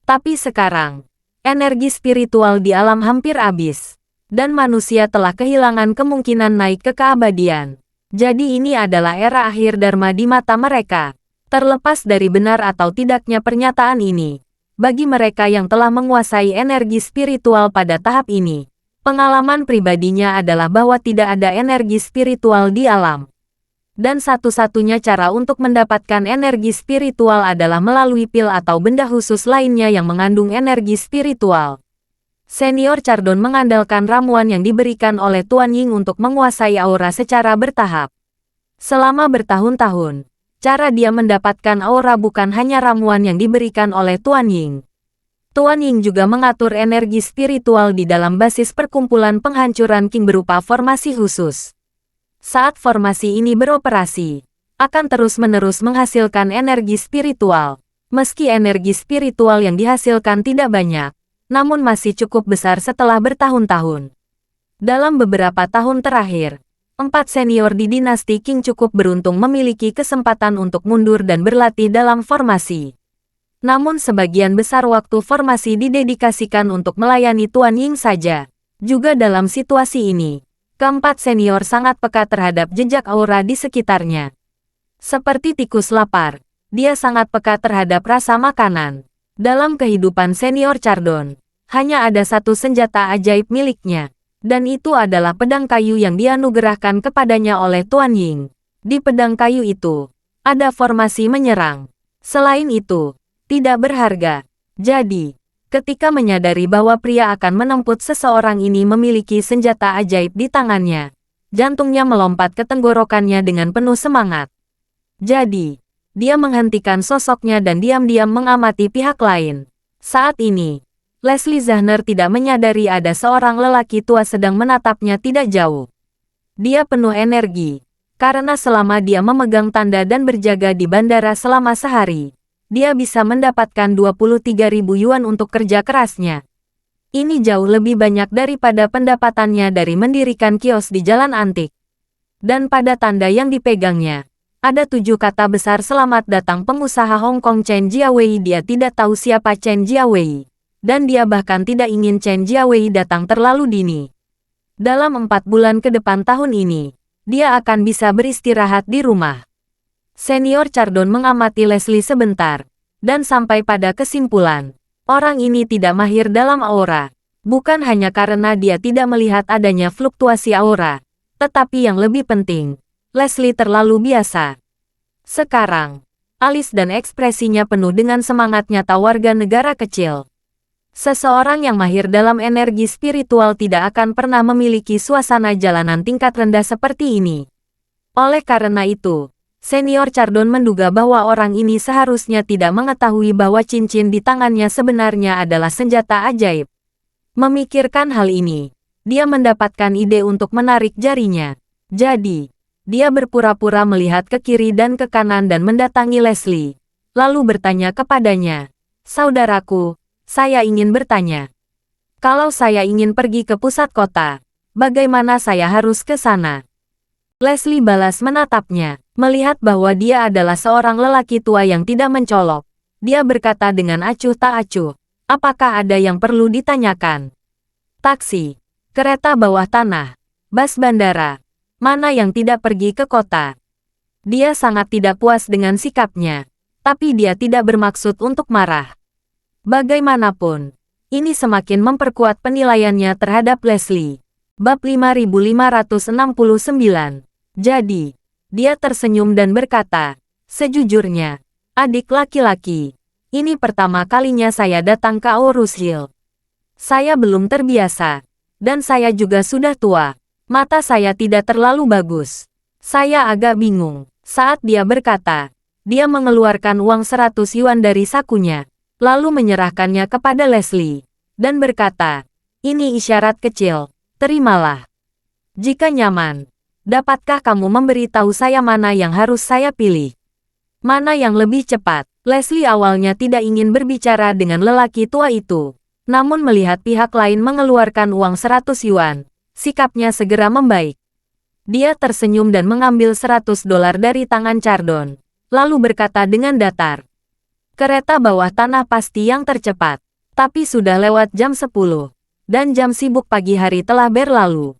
Tapi sekarang, energi spiritual di alam hampir habis, dan manusia telah kehilangan kemungkinan naik ke keabadian. Jadi ini adalah era akhir Dharma di mata mereka. Terlepas dari benar atau tidaknya pernyataan ini, bagi mereka yang telah menguasai energi spiritual pada tahap ini, pengalaman pribadinya adalah bahwa tidak ada energi spiritual di alam. Dan satu-satunya cara untuk mendapatkan energi spiritual adalah melalui pil atau benda khusus lainnya yang mengandung energi spiritual. Senior Chardon mengandalkan ramuan yang diberikan oleh Tuan Ying untuk menguasai aura secara bertahap. Selama bertahun-tahun, cara dia mendapatkan aura bukan hanya ramuan yang diberikan oleh Tuan Ying. Tuan Ying juga mengatur energi spiritual di dalam basis perkumpulan penghancuran King berupa formasi khusus. Saat formasi ini beroperasi, akan terus-menerus menghasilkan energi spiritual. Meski energi spiritual yang dihasilkan tidak banyak, namun masih cukup besar setelah bertahun-tahun. Dalam beberapa tahun terakhir, 4 senior di dinasti Qing cukup beruntung memiliki kesempatan untuk mundur dan berlatih dalam formasi. Namun sebagian besar waktu formasi didedikasikan untuk melayani Tuan Ying saja. Juga dalam situasi ini, keempat senior sangat peka terhadap jejak aura di sekitarnya. Seperti tikus lapar, dia sangat peka terhadap rasa makanan. Dalam kehidupan senior Chardon, hanya ada satu senjata ajaib miliknya. Dan itu adalah pedang kayu yang dianugerahkan kepadanya oleh Tuan Ying. Di pedang kayu itu, ada formasi menyerang. Selain itu, tidak berharga. Jadi, ketika menyadari bahwa pria akan menemput seseorang ini memiliki senjata ajaib di tangannya, jantungnya melompat ke tenggorokannya dengan penuh semangat. Jadi, dia menghentikan sosoknya dan diam-diam mengamati pihak lain. Saat ini, Leslie Zahner tidak menyadari ada seorang lelaki tua sedang menatapnya tidak jauh. Dia penuh energi, karena selama dia memegang tanda dan berjaga di bandara selama sehari, dia bisa mendapatkan 23.000 yuan untuk kerja kerasnya. Ini jauh lebih banyak daripada pendapatannya dari mendirikan kios di Jalan Antik. Dan pada tanda yang dipegangnya, ada 7 kata besar selamat datang pengusaha Hong Kong Chen Jiawei. Dia tidak tahu siapa Chen Jiawei. Dan dia bahkan tidak ingin Chen Jiawei datang terlalu dini. Dalam 4 bulan ke depan tahun ini, dia akan bisa beristirahat di rumah. Senior Chardon mengamati Leslie sebentar, dan sampai pada kesimpulan, orang ini tidak mahir dalam aura. Bukan hanya karena dia tidak melihat adanya fluktuasi aura, tetapi yang lebih penting, Leslie terlalu biasa. Sekarang, alis dan ekspresinya penuh dengan semangat nyata warga negara kecil. Seseorang yang mahir dalam energi spiritual tidak akan pernah memiliki suasana jalanan tingkat rendah seperti ini. Oleh karena itu, Senior Chardon menduga bahwa orang ini seharusnya tidak mengetahui bahwa cincin di tangannya sebenarnya adalah senjata ajaib. Memikirkan hal ini, dia mendapatkan ide untuk menarik jarinya. Jadi, dia berpura-pura melihat ke kiri dan ke kanan dan mendatangi Leslie. Lalu bertanya kepadanya, "Saudaraku, saya ingin bertanya. Kalau saya ingin pergi ke pusat kota, bagaimana saya harus ke sana?" Leslie balas menatapnya, melihat bahwa dia adalah seorang lelaki tua yang tidak mencolok. Dia berkata dengan acuh tak acuh, "Apakah ada yang perlu ditanyakan? Taksi, kereta bawah tanah, bus bandara, mana yang tidak pergi ke kota?" Dia sangat tidak puas dengan sikapnya, tapi dia tidak bermaksud untuk marah. Bagaimanapun, ini semakin memperkuat penilaiannya terhadap Leslie. Bab 5569. Jadi, dia tersenyum dan berkata, "Sejujurnya, adik laki-laki, ini pertama kalinya saya datang ke Aurus Hill. Saya belum terbiasa, dan saya juga sudah tua. Mata saya tidak terlalu bagus. Saya agak bingung." Saat dia berkata, dia mengeluarkan uang 100 yuan dari sakunya, lalu menyerahkannya kepada Leslie, dan berkata, "Ini isyarat kecil, terimalah. Jika nyaman, dapatkah kamu memberitahu saya mana yang harus saya pilih? Mana yang lebih cepat?" Leslie awalnya tidak ingin berbicara dengan lelaki tua itu, namun melihat pihak lain mengeluarkan uang 100 yuan, sikapnya segera membaik. Dia tersenyum dan mengambil $100 dari tangan Chardon, lalu berkata dengan datar, "Kereta bawah tanah pasti yang tercepat, tapi sudah lewat jam 10, dan jam sibuk pagi hari telah berlalu.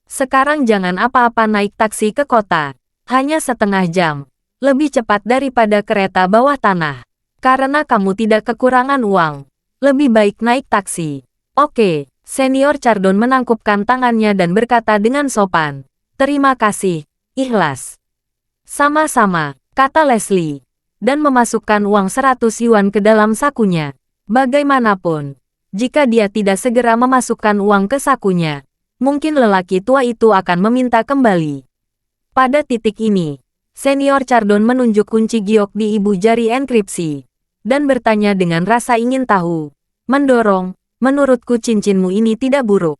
Sekarang jangan apa-apa naik taksi ke kota, hanya setengah jam, lebih cepat daripada kereta bawah tanah. Karena kamu tidak kekurangan uang, lebih baik naik taksi." "Oke." Senior Chardon menangkupkan tangannya dan berkata dengan sopan, "Terima kasih, ikhlas." "Sama-sama," kata Leslie, dan memasukkan uang 100 yuan ke dalam sakunya. Bagaimanapun, jika dia tidak segera memasukkan uang ke sakunya, mungkin lelaki tua itu akan meminta kembali. Pada titik ini, Senior Chardon menunjuk kunci giok di ibu jari enkripsi, dan bertanya dengan rasa ingin tahu. Mendorong, menurutku cincinmu ini tidak buruk.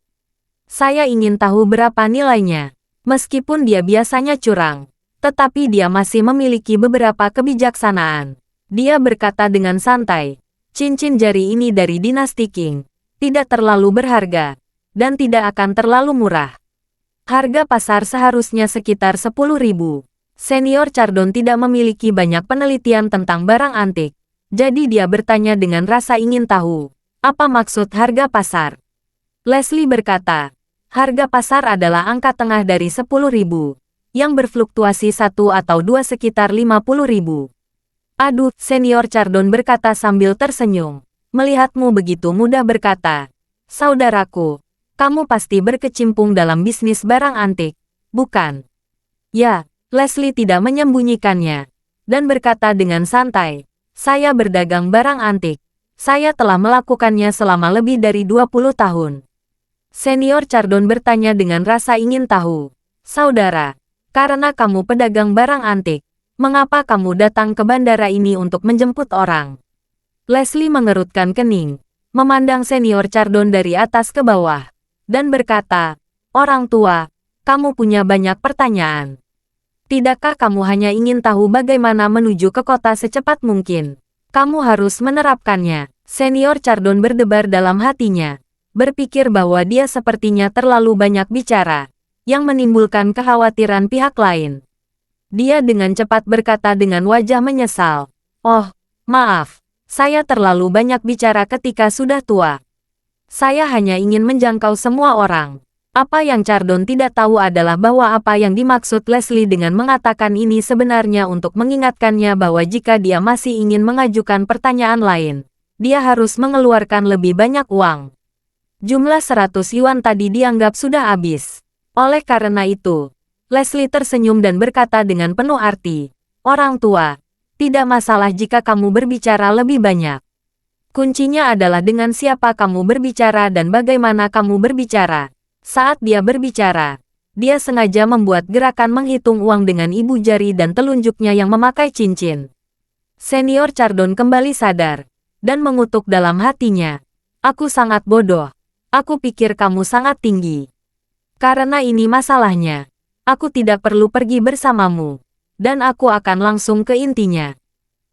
Saya ingin tahu berapa nilainya. Meskipun dia biasanya curang, tetapi dia masih memiliki beberapa kebijaksanaan. Dia berkata dengan santai, cincin jari ini dari dinasti Qing, tidak terlalu berharga, dan tidak akan terlalu murah. Harga pasar seharusnya sekitar 10.000. Senior Chardon tidak memiliki banyak penelitian tentang barang antik, jadi dia bertanya dengan rasa ingin tahu, apa maksud harga pasar? Leslie berkata, harga pasar adalah angka tengah dari 10.000, yang berfluktuasi 1 atau 2 sekitar 50.000. Aduh, Senior Chardon berkata sambil tersenyum. Melihatmu begitu mudah berkata, saudaraku, kamu pasti berkecimpung dalam bisnis barang antik, bukan? Ya, Leslie tidak menyembunyikannya, dan berkata dengan santai, saya berdagang barang antik. Saya telah melakukannya selama lebih dari 20 tahun. Senior Chardon bertanya dengan rasa ingin tahu. Saudara, karena kamu pedagang barang antik, mengapa kamu datang ke bandara ini untuk menjemput orang? Leslie mengerutkan kening, memandang Senior Chardon dari atas ke bawah, dan berkata, orang tua, kamu punya banyak pertanyaan. Tidakkah kamu hanya ingin tahu bagaimana menuju ke kota secepat mungkin? Kamu harus menerapkannya. Senior Chardon berdebar dalam hatinya, berpikir bahwa dia sepertinya terlalu banyak bicara, yang menimbulkan kekhawatiran pihak lain. Dia dengan cepat berkata dengan wajah menyesal, oh, maaf, saya terlalu banyak bicara ketika sudah tua. Saya hanya ingin menjangkau semua orang. Apa yang Chardon tidak tahu adalah bahwa apa yang dimaksud Leslie dengan mengatakan ini sebenarnya untuk mengingatkannya bahwa jika dia masih ingin mengajukan pertanyaan lain, dia harus mengeluarkan lebih banyak uang. Jumlah 100 yuan tadi dianggap sudah habis. Oleh karena itu, Leslie tersenyum dan berkata dengan penuh arti, orang tua, tidak masalah jika kamu berbicara lebih banyak. Kuncinya adalah dengan siapa kamu berbicara dan bagaimana kamu berbicara. Saat dia berbicara, dia sengaja membuat gerakan menghitung uang dengan ibu jari dan telunjuknya yang memakai cincin. Senior Chardon kembali sadar, dan mengutuk dalam hatinya, aku sangat bodoh. Aku pikir kamu sangat tinggi. Karena ini masalahnya, aku tidak perlu pergi bersamamu, dan aku akan langsung ke intinya.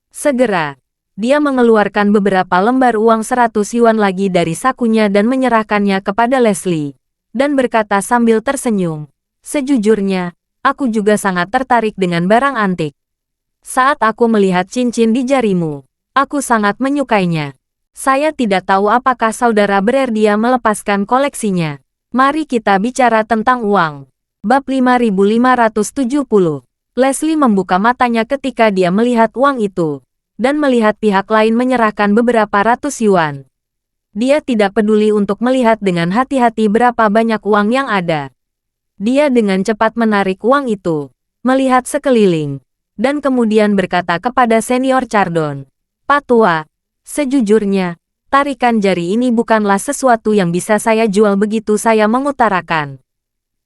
Segera, dia mengeluarkan beberapa lembar uang 100 yuan lagi dari sakunya dan menyerahkannya kepada Leslie, dan berkata sambil tersenyum, sejujurnya, aku juga sangat tertarik dengan barang antik. Saat aku melihat cincin di jarimu, aku sangat menyukainya. Saya tidak tahu apakah saudara bersedia melepaskan koleksinya. Mari kita bicara tentang uang. Bab 5570. Leslie membuka matanya ketika dia melihat uang itu, dan melihat pihak lain menyerahkan beberapa ratus yuan. Dia tidak peduli untuk melihat dengan hati-hati berapa banyak uang yang ada. Dia dengan cepat menarik uang itu, melihat sekeliling, dan kemudian berkata kepada Senior Chardon, Pak Tua, sejujurnya, tarikan jari ini bukanlah sesuatu yang bisa saya jual begitu saya mengutarakan.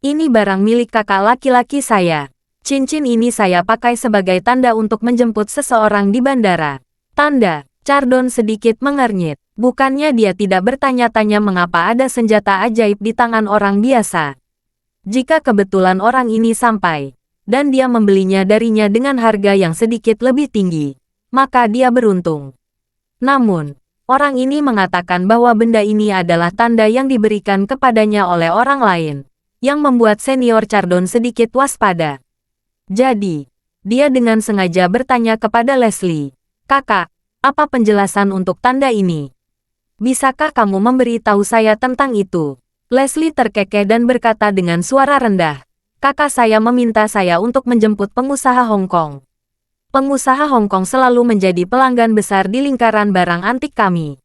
Ini barang milik kakak laki-laki saya. Cincin ini saya pakai sebagai tanda untuk menjemput seseorang di bandara. Tanda, Chardon sedikit mengernyit. Bukannya dia tidak bertanya-tanya mengapa ada senjata ajaib di tangan orang biasa. Jika kebetulan orang ini sampai, dan dia membelinya darinya dengan harga yang sedikit lebih tinggi, maka dia beruntung. Namun, orang ini mengatakan bahwa benda ini adalah tanda yang diberikan kepadanya oleh orang lain, yang membuat Senior Chardon sedikit waspada. Jadi, dia dengan sengaja bertanya kepada Leslie, Kakak, apa penjelasan untuk tanda ini? Bisakah kamu memberitahu saya tentang itu? Leslie terkekeh dan berkata dengan suara rendah, Kakak saya meminta saya untuk menjemput pengusaha Hong Kong. Pengusaha Hong Kong selalu menjadi pelanggan besar di lingkaran barang antik kami.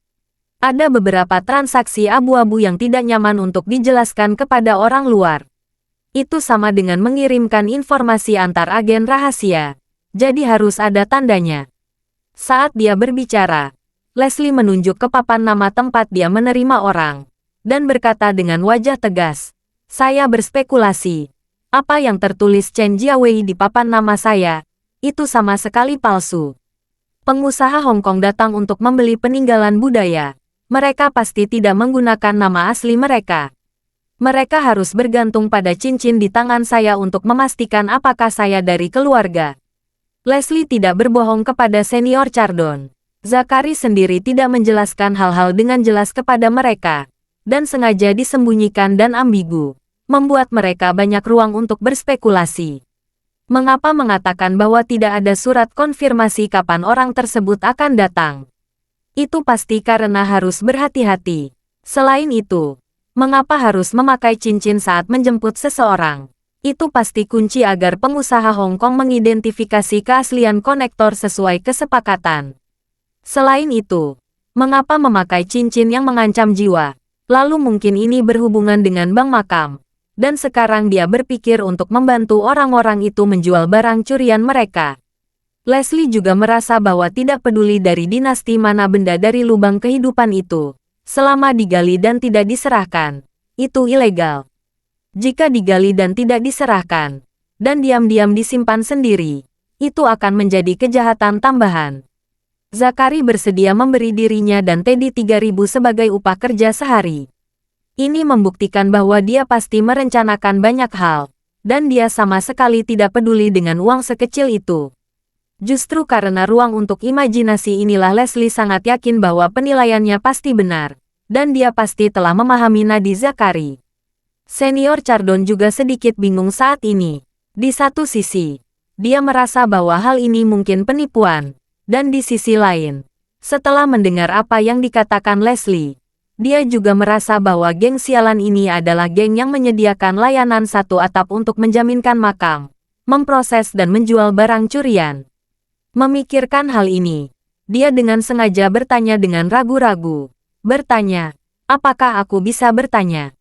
Ada beberapa transaksi abu-abu yang tidak nyaman untuk dijelaskan kepada orang luar. Itu sama dengan mengirimkan informasi antar agen rahasia. Jadi harus ada tandanya. Saat dia berbicara, Leslie menunjuk ke papan nama tempat dia menerima orang, dan berkata dengan wajah tegas, saya berspekulasi. Apa yang tertulis Chen Jiawei di papan nama saya, itu sama sekali palsu. Pengusaha Hong Kong datang untuk membeli peninggalan budaya. Mereka pasti tidak menggunakan nama asli mereka. Mereka harus bergantung pada cincin di tangan saya untuk memastikan apakah saya dari keluarga. Leslie tidak berbohong kepada senior Chardon. Zachary sendiri tidak menjelaskan hal-hal dengan jelas kepada mereka, dan sengaja disembunyikan dan ambigu, membuat mereka banyak ruang untuk berspekulasi. Mengapa mengatakan bahwa tidak ada surat konfirmasi kapan orang tersebut akan datang? Itu pasti karena harus berhati-hati. Selain itu, mengapa harus memakai cincin saat menjemput seseorang? Itu pasti kunci agar pengusaha Hong Kong mengidentifikasi keaslian konektor sesuai kesepakatan. Selain itu, mengapa memakai cincin yang mengancam jiwa? Lalu mungkin ini berhubungan dengan bank makam. Dan sekarang dia berpikir untuk membantu orang-orang itu menjual barang curian mereka. Leslie juga merasa bahwa tidak peduli dari dinasti mana benda dari lubang kehidupan itu. Selama digali dan tidak diserahkan, itu ilegal. Jika digali dan tidak diserahkan, dan diam-diam disimpan sendiri, itu akan menjadi kejahatan tambahan. Zachary bersedia memberi dirinya dan Teddy 3.000 sebagai upah kerja sehari. Ini membuktikan bahwa dia pasti merencanakan banyak hal, dan dia sama sekali tidak peduli dengan uang sekecil itu. Justru karena ruang untuk imajinasi inilah Leslie sangat yakin bahwa penilaiannya pasti benar, dan dia pasti telah memahami nadi Zachary. Senior Chardon juga sedikit bingung saat ini. Di satu sisi, dia merasa bahwa hal ini mungkin penipuan, dan di sisi lain, setelah mendengar apa yang dikatakan Leslie, dia juga merasa bahwa geng sialan ini adalah geng yang menyediakan layanan satu atap untuk menjaminkan makam, memproses dan menjual barang curian. Memikirkan hal ini, dia dengan sengaja bertanya dengan ragu-ragu. Bertanya, apakah aku bisa bertanya?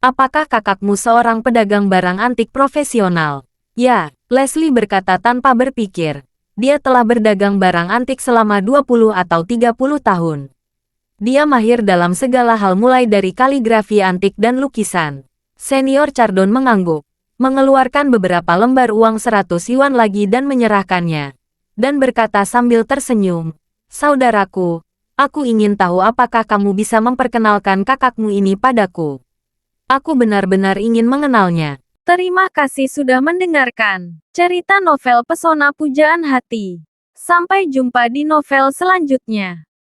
Apakah kakakmu seorang pedagang barang antik profesional? Ya, Leslie berkata tanpa berpikir. Dia telah berdagang barang antik selama 20 atau 30 tahun. Dia mahir dalam segala hal mulai dari kaligrafi antik dan lukisan. Senior Chardon mengangguk, mengeluarkan beberapa lembar uang 100 yuan lagi dan menyerahkannya. Dan berkata sambil tersenyum, "Saudaraku, aku ingin tahu apakah kamu bisa memperkenalkan kakakmu ini padaku. Aku benar-benar ingin mengenalnya." Terima kasih sudah mendengarkan cerita novel Pesona Pujaan Hati. Sampai jumpa di novel selanjutnya.